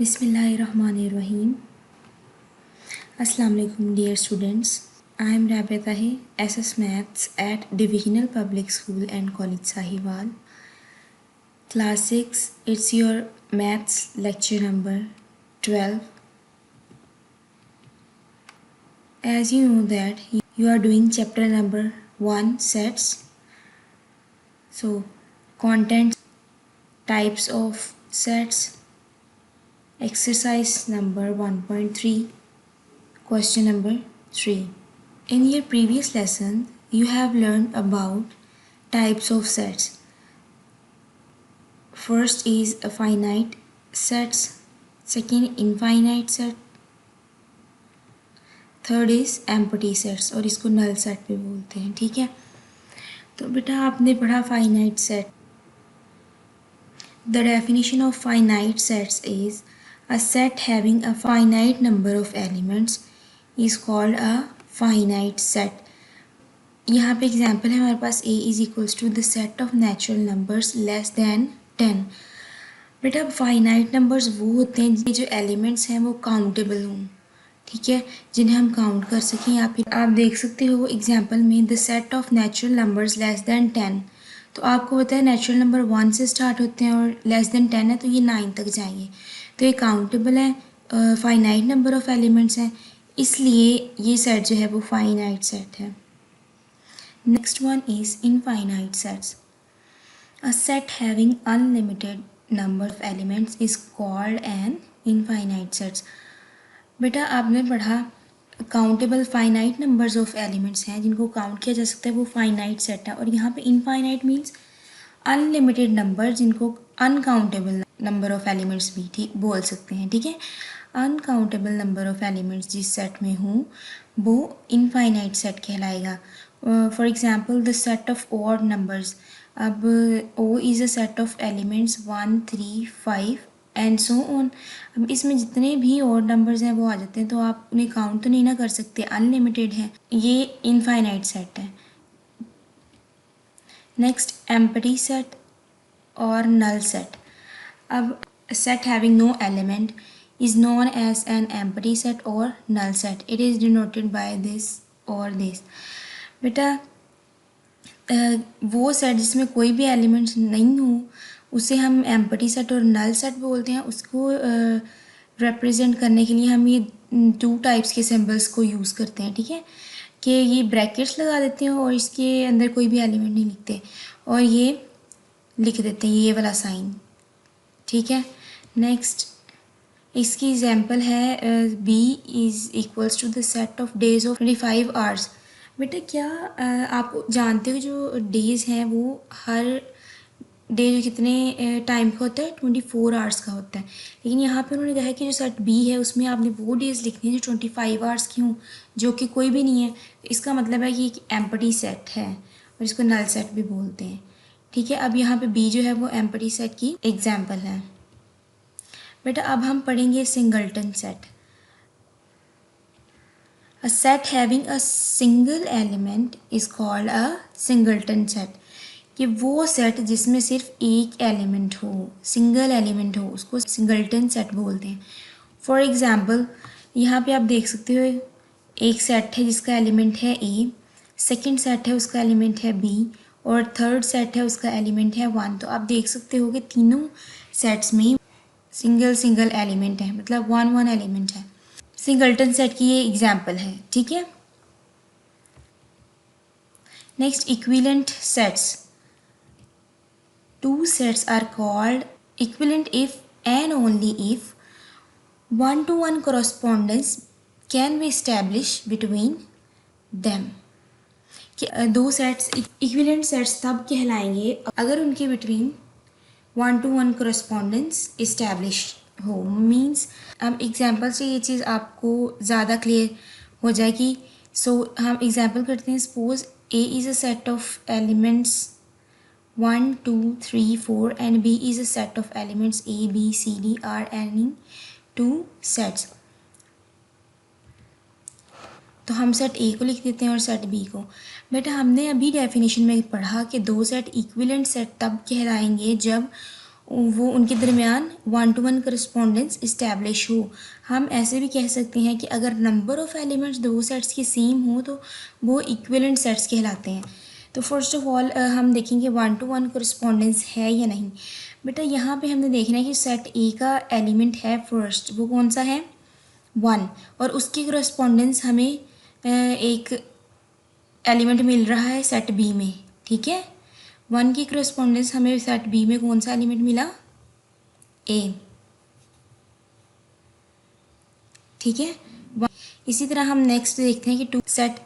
बिस्मिल्लाहिर्रहमानिर्रहीम। अस्सलाम वालेकुम dear students. I am Rabia Tahir, SS Maths at Divisional Public School and College Sahiwal. Class 6, it's your Maths lecture number 12. As you know that you are doing chapter number 1 sets. So content, types of sets, exercise number 1.3, question number 3. In your previous lesson, you have learned about types of sets. First is a finite sets, second infinite set, third is empty sets और इसको null set भी बोलते हैं। ठीक है, तो बेटा आपने पढ़ा finite set. The definition of finite sets is a set having a finite number of elements is called a finite set. यहाँ पे एग्जाम्पल है हमारे पास a is equals to the set of natural numbers less than 10। बेटा finite numbers वो होते हैं जो एलिमेंट्स हैं वो काउंटेबल हों, ठीक है, जिन्हें हम काउंट कर सकें। या फिर आप देख सकते हो एग्जाम्पल में the set of natural numbers less than 10, तो आपको पता है नेचुरल नंबर 1 से स्टार्ट होते हैं और लेस दैन 10 है तो ये 9 तक जाएंगे, तो ये काउंटेबल है, फाइनाइट नंबर ऑफ एलिमेंट्स हैं, इसलिए ये सेट जो है वो फाइनाइट सेट है। Next one is infinite sets. A set having unlimited number of elements is called an infinite sets. बेटा आपने पढ़ा countable finite numbers of elements हैं जिनको काउंट किया जा सकता है, वो फाइनाइट सेट है। और यहाँ पे इनफाइनाइट मीन्स अनलिमिटेड नंबर जिनको अनकाउंटेबल नंबर ऑफ एलिमेंट्स भी ठीक बोल सकते हैं। ठीक है, अनकाउंटेबल नंबर ऑफ एलिमेंट्स जिस सेट में हूँ वो इनफाइनाइट सेट कहलाएगा। For example the set of odd numbers, अब O is a set of elements 1 3 5 and so on. अब इसमें जितने भी ऑड नंबर्स हैं वो आ जाते हैं, तो आप उन्हें काउंट तो नहीं ना कर सकते, अनलिमिटेड है, ये इनफाइनाइट सेट है। नेक्स्ट एम्प्टी सेट और नल सेट। अब set having no element is known as an empty set or null set. It is denoted by this or this. बेटा वो सेट जिसमें कोई भी एलिमेंट्स नहीं हो उसे हम एम्प्टी सेट और नल सेट बोलते हैं। उसको रिप्रेजेंट करने के लिए हम ये 2 टाइप्स के सिंबल्स को यूज़ करते हैं। ठीक है, कि ये ब्रैकेट्स लगा देते हैं और इसके अंदर कोई भी एलिमेंट नहीं लिखते और ये लिख देते हैं ये वाला साइन। ठीक है, नेक्स्ट इसकी एग्जाम्पल है b is equals to the set of days of 25 hours. बेटा क्या आप जानते हो जो डेज़ हैं वो हर डे जो कितने टाइम का होता है 24 आवर्स का होता है, लेकिन यहाँ पे उन्होंने कहा है कि जो सेट b है उसमें आपने वो डेज़ लिखने हैं जो 25 आवर्स की हों, जो कि कोई भी नहीं है। इसका मतलब है कि एक एम्प्टी सेट है और इसको नल सेट भी बोलते हैं। ठीक है, अब यहाँ पे b जो है वो एम्प्टी सेट की एग्जाम्पल है। बेटा अब हम पढ़ेंगे singleton set. A set having a single element is called a singleton set. कि वो सेट जिसमें सिर्फ एक एलिमेंट हो, सिंगल एलिमेंट हो, उसको सिंगलटन सेट बोलते हैं। फॉर एग्जाम्पल यहाँ पे आप देख सकते हो एक सेट है जिसका एलिमेंट है a, सेकेंड सेट है उसका एलिमेंट है b और थर्ड सेट है उसका एलिमेंट है 1। तो आप देख सकते हो कि तीनों सेट्स में सिंगल एलिमेंट है, मतलब 1 एलिमेंट है। सिंगलटन सेट की ये एग्जाम्पल है। ठीक है, next equivalent sets. 2 sets are called equivalent if and only if 1-to-1 correspondence can be established between them. कि 2 सेट्स इक्विवेलेंट सेट्स तब कहलाएंगे अगर उनके बिटवीन 1-to-1 correspondence इस्टेब्लिश हो। मीन्स अब एग्जाम्पल से ये चीज़ आपको ज़्यादा क्लियर हो जाएगी। सो हम एग्जाम्पल करते हैं। Suppose a is a set of elements 1 2 3 4 and b is a set of elements a b c d are any 2 sets। तो हम सेट a को लिख देते हैं और सेट b को। बेटा हमने अभी डेफिनेशन में पढ़ा कि 2 सेट इक्विवेलेंट सेट तब कहलाएंगे जब वो उनके दरमियान 1-to-1 करस्पॉन्डेंस इस्टेब्लिश हो। हम ऐसे भी कह सकते हैं कि अगर नंबर ऑफ़ एलिमेंट्स दो सेट्स के सेम हो तो वो इक्विवेलेंट सेट्स कहलाते हैं। तो फर्स्ट ऑफ ऑल हम देखेंगे 1-to-1 करस्पॉन्डेंस है या नहीं। बेटा यहाँ पे हमने देखना है कि सेट ए का एलिमेंट है फर्स्ट, वो कौन सा है 1, और उसकी करस्पॉन्डेंस हमें एक एलिमेंट मिल रहा है सेट बी में। ठीक है, 1 की करस्पॉन्डेंस हमें सेट बी में कौन सा एलिमेंट मिला ए। ठीक है, इसी तरह हम नेक्स्ट देखते हैं कि 2 सेट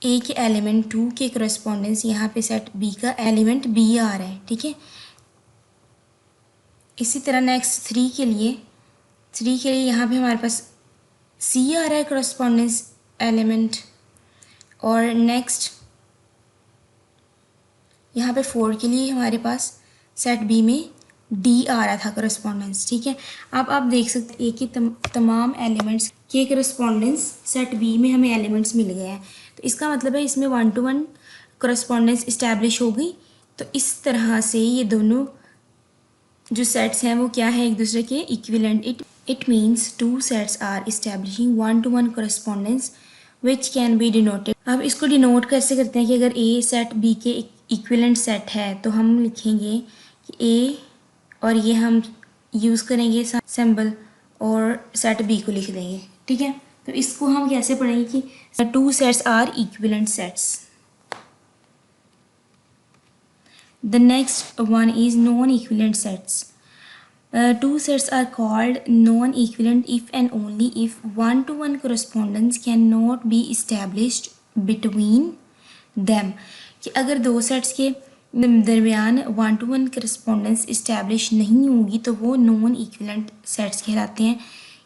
ए के एलिमेंट 2 के करस्पॉन्डेंस यहाँ पे सेट बी का एलिमेंट बी आ रहा है। ठीक है, इसी तरह नेक्स्ट 3 के लिए यहाँ पे हमारे पास सी आ रहा है करस्पॉन्डेंस एलिमेंट, और नेक्स्ट यहाँ पे 4 के लिए हमारे पास सेट बी में डी आ रहा था करस्पॉन्डेंस। ठीक है, अब आप देख सकते हैं ए के तमाम एलिमेंट्स के करस्पॉन्डेंस सेट बी में हमें एलिमेंट्स मिल गए हैं। तो इसका मतलब है इसमें 1-to-1 करस्पॉन्डेंस इस्टेब्लिश हो गई। तो इस तरह से ये दोनों जो सेट्स हैं वो क्या है, एक दूसरे के equivalent. It means 2 sets are establishing 1-to-1 correspondence which can be denoted. अब इसको डिनोट कैसे करते हैं कि अगर ए सेट बी के इक्विवेलेंट सेट है तो हम लिखेंगे कि ए, और ये हम यूज़ करेंगे सिंबल और सेट बी को लिख देंगे। ठीक है, तो इसको हम कैसे पढ़ेंगे कि 2 sets are equivalent sets. The next one is non-equivalent sets. 2 sets are called non-equivalent if and only if 1-to-1 correspondence cannot be established between them. कि अगर दो सेट्स के दरमियान 1-to-1 करस्पॉन्डेंस इस्टेब्लिश नहीं होगी तो वो नॉन इक्विवेलेंट सेट्स कहलाते हैं।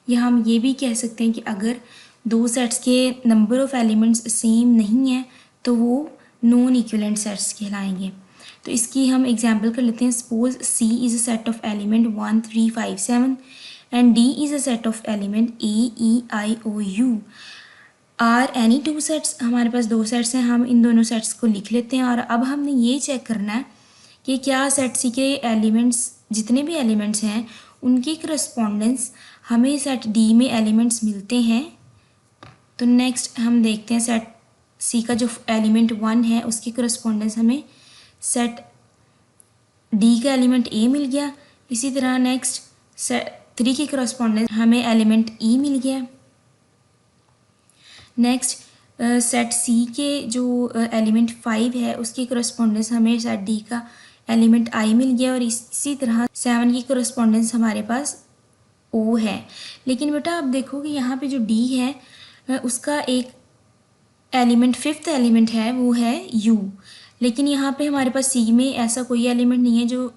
या हम ये भी कह सकते हैं कि अगर दो सेट्स के नंबर ऑफ़ एलिमेंट्स सेम नहीं है तो वो नॉन इक्विवेलेंट सेट्स कहलाएंगे। तो इसकी हम एग्जांपल कर लेते हैं। Suppose C is a set of element 1, 3, 5, 7 and D is a set of element A, E, I, O, U। Are any 2 sets, हमारे पास 2 सेट्स हैं, हम इन दोनों सेट्स को लिख लेते हैं। और अब हमने ये चेक करना है कि क्या सेट C के एलिमेंट्स, जितने भी एलिमेंट्स हैं उनकी करस्पॉन्डेंस हमें सेट D में एलिमेंट्स मिलते हैं। तो नेक्स्ट हम देखते हैं सेट C का जो एलिमेंट 1 है उसकी करस्पॉन्डेंस हमें सेट डी का एलिमेंट ए मिल गया। इसी तरह नेक्स्ट सेट 3 की करस्पॉन्डेंस हमें एलिमेंट ई मिल गया। नेक्स्ट सेट सी के जो एलिमेंट 5 है उसकी करस्पॉन्डेंस हमें सेट डी का एलिमेंट आई मिल गया। और इसी तरह 7 की करस्पॉन्डेंस हमारे पास ओ है। लेकिन बेटा आप देखो कि यहाँ पे जो डी है उसका एक एलिमेंट 5th एलिमेंट है वो है यू, लेकिन यहाँ पे हमारे पास सी में ऐसा कोई एलिमेंट नहीं है जो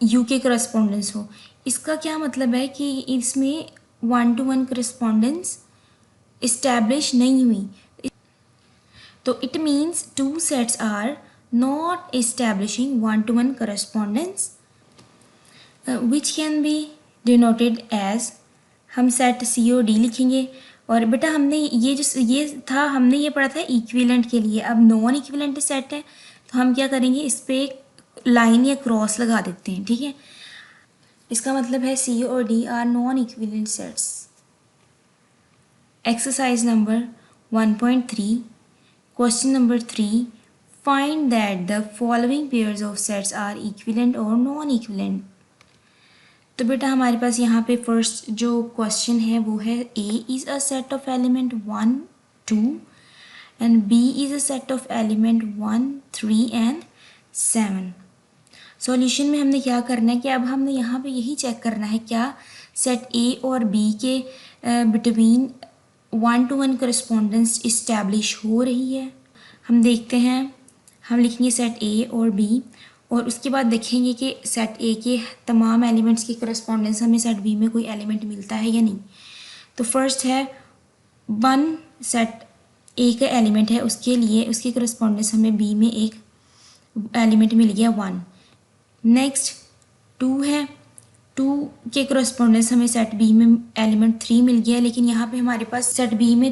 यू के करस्पॉन्डेंस हो। इसका क्या मतलब है कि इसमें 1-to-1 करस्पॉन्डेंस इस्टेब्लिश नहीं हुई। तो it means 2 sets are not establishing 1-to-1 correspondence which can be denoted as, हम सेट सी और डी लिखेंगे। और बेटा हमने हमने ये पढ़ा था इक्विवेलेंट के लिए। अब नॉन इक्विवेलेंट सेट है तो हम क्या करेंगे, इस पर एक लाइन या क्रॉस लगा देते हैं। ठीक है, इसका मतलब है सी और D are non equivalent sets. Exercise number 1.3 question number 3, find that the following pairs of sets are equivalent और नॉन इक्विवेलेंट। तो बेटा हमारे पास यहाँ पे फर्स्ट जो क्वेश्चन है वो है A is a set of element 1, 2 and B is a set of element 1, 3 and 7। Solution में हमने क्या करना है कि अब हमने यहाँ पे यही चेक करना है क्या सेट ए और बी के बिटवीन 1-to-1 करस्पॉन्डेंस इस्टेब्लिश हो रही है। हम देखते हैं, हम लिखेंगे सेट ए और बी और उसके बाद देखेंगे कि सेट ए के तमाम एलिमेंट्स की करस्पॉन्डेंस हमें सेट बी में कोई एलिमेंट मिलता है या नहीं। तो फर्स्ट है 1 सेट ए का एलिमेंट है, उसके लिए उसकी करस्पॉन्डेंस हमें बी में एक एलिमेंट मिल गया 1। नेक्स्ट 2 है, 2 के करस्पॉन्डेंस हमें सेट बी में एलिमेंट 3 मिल गया, लेकिन यहाँ पे हमारे पास सेट बी में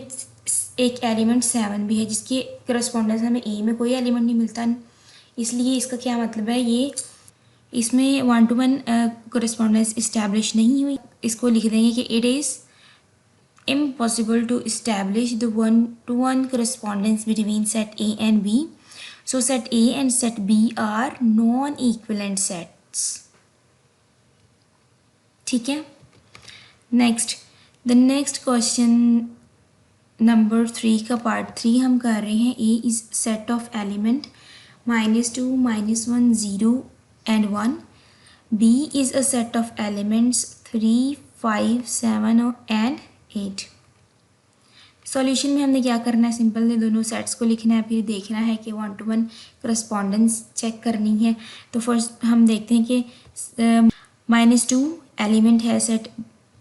एक एलिमेंट 7 भी है जिसकी करस्पॉन्डेंस हमें ए में कोई एलिमेंट नहीं मिलता। इसलिए इसका क्या मतलब है, ये इसमें 1 to 1 कोरेस्पॉन्डेंस इस्टेब्लिश नहीं हुई। इसको लिख देंगे कि it is impossible to establish the 1 to 1 correspondence between set A and B. So set A and set B are non-equivalent sets. ठीक है। Next, the next question number 3 का पार्ट 3 हम कर रहे हैं। ए is set of element -2 -1 0 and 1. B is a set of elements 3 5 7 and 8. Solution में हमने क्या करना है, सिंपल है, दोनों सेट्स को लिखना है, फिर देखना है कि 1 to 1 करस्पॉन्डेंस चेक करनी है। तो फर्स्ट हम देखते हैं कि -2 एलिमेंट है सेट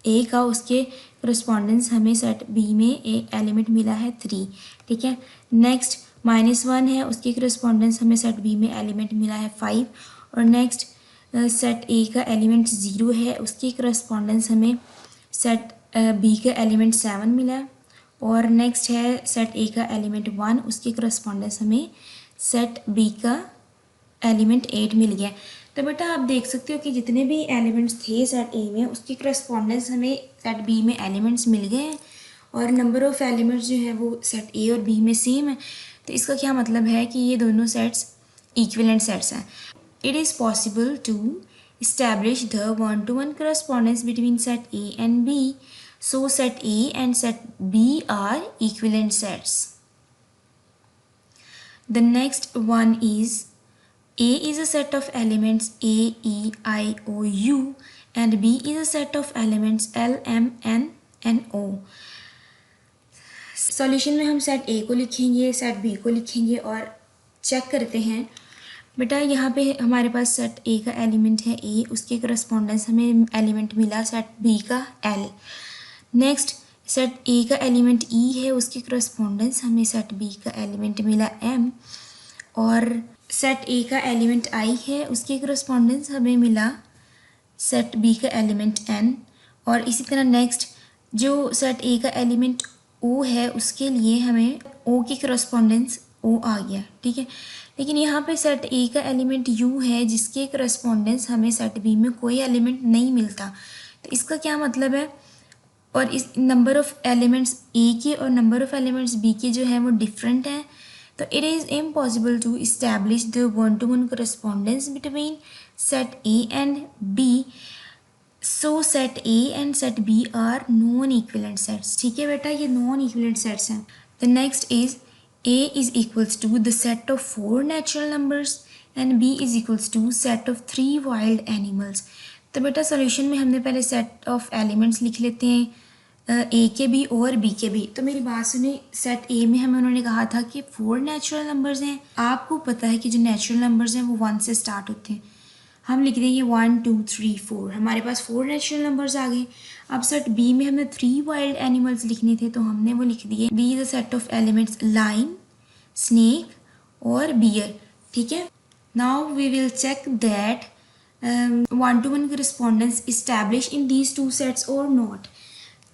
ए का, उसके करस्पॉन्डेंस हमें सेट बी में एक एलिमेंट मिला है 3, ठीक है। नेक्स्ट -1 है, उसके करस्पॉन्डेंस हमें सेट बी में एलिमेंट मिला है 5। और नेक्स्ट सेट ए का एलिमेंट 0 है, उसकी करस्पॉन्डेंस हमें सेट बी का एलिमेंट 7 मिला है। और नेक्स्ट है सेट ए का एलिमेंट 1, उसकी करस्पॉन्डेंस हमें सेट बी का एलिमेंट 8 मिल गया। तो बेटा आप देख सकते हो कि जितने भी एलिमेंट्स थे सेट ए में, उसकी करस्पॉन्डेंस हमें सेट बी में एलिमेंट्स मिल गए हैं, और नंबर ऑफ़ एलिमेंट्स जो है वो सेट ए और बी में सेम है। तो इसका क्या मतलब है कि ये दोनों सेट्स इक्विवेलेंट सेट्स हैं। It is possible to establish the 1 to 1 correspondence between set A and B. So set A and set B are equivalent sets. The next one is A is a set of elements A, E, I, O, U and B is a set of elements L, M, N and O. Solution में हम set A को लिखेंगे, set B को लिखेंगे और check करते हैं। बेटा यहाँ पे हमारे पास सेट ए का एलिमेंट है ए, उसके करस्पॉन्डेंस हमें एलिमेंट मिला सेट बी का एल। नेक्स्ट सेट ए का एलिमेंट ई है, उसकी करस्पॉन्डेंस हमें सेट बी का एलिमेंट मिला एम। और सेट ए का एलिमेंट आई है, उसकी करस्पॉन्डेंस हमें मिला सेट बी का एलिमेंट एन। और इसी तरह नेक्स्ट जो सेट ए का एलिमेंट ओ है, उसके लिए हमें ओ की करस्पॉन्डेंस ओ आ गया, ठीक है। लेकिन यहाँ पे सेट ए का एलिमेंट यू है, जिसके करस्पॉन्डेंस हमें सेट बी में कोई एलिमेंट नहीं मिलता। तो इसका क्या मतलब है, और इस नंबर ऑफ़ एलिमेंट्स ए के और नंबर ऑफ़ एलिमेंट्स बी के जो है वो डिफरेंट हैं। तो it is impossible to establish the 1 to 1 correspondence between set A and B. So set A and set B are non equivalent sets, ठीक है बेटा, ये नॉन इक्विवेलेंट सेट्स हैं। The next is A is equals to the set of 4 natural numbers and B is equals to set of 3 wild animals. तो बेटा solution में हमने पहले सेट ऑफ एलिमेंट्स लिख लेते हैं ए के भी और बी के भी। तो मेरी बात सुनिए, सेट ए में हमें उन्होंने कहा था कि 4 नेचुरल नंबर्स हैं। आपको पता है कि जो नेचुरल नंबर्स हैं वो 1 से स्टार्ट होते हैं। हम लिख देंगे 1 2 3 4, हमारे पास 4 नेचुरल नंबर्स आ गए। अब सेट बी में हमें 3 वाइल्ड एनिमल्स लिखने थे, तो हमने वो लिख दिए। B is a set of elements lion, snake और बियर, ठीक है। Now we will check that 1 to 1 correspondence establish in these 2 sets और नॉट।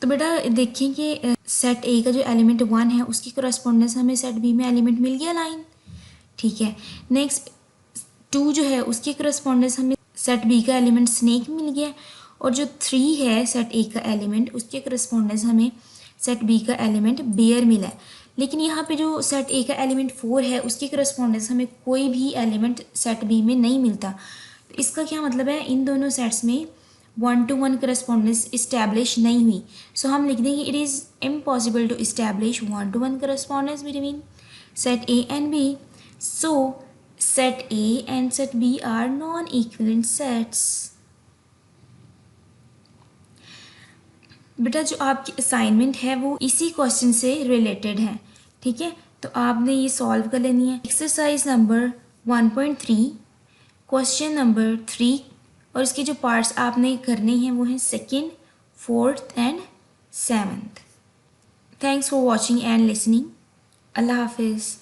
तो बेटा देखें कि सेट ए का जो एलिमेंट 1 है, उसकी करस्पॉन्डेंस हमें सेट बी में एलिमेंट मिल गया लाइन, ठीक है। नेक्स्ट 2 जो है, उसकी करस्पॉन्डेंस हमें सेट बी का एलिमेंट स्नेक मिल गया। और जो 3 है सेट ए का एलिमेंट, उसके करस्पॉन्डेंस हमें सेट बी का एलिमेंट बियर मिला है। लेकिन यहाँ पे जो सेट ए का एलिमेंट 4 है, उसकी करस्पॉन्डेंस हमें कोई भी एलिमेंट सेट बी में नहीं मिलता। तो इसका क्या मतलब है, इन दोनों सेट्स में 1 to 1 करस्पॉन्डेंस इस्टेब्लिश नहीं हुई। सो हम लिख देंगे it is impossible to establish 1 to 1 correspondence between set A and B. So set A and set B are non-equivalent sets. बेटा जो आपकी असाइनमेंट है वो इसी क्वेश्चन से रिलेटेड है, ठीक है। तो आपने ये सॉल्व कर लेनी है। एक्सरसाइज नंबर 1.3 क्वेश्चन नंबर 3, और इसके जो पार्ट्स आपने करने हैं वो हैं 2nd, 4th and 7th। Thanks for watching and listening. अल्लाह हाफिज़।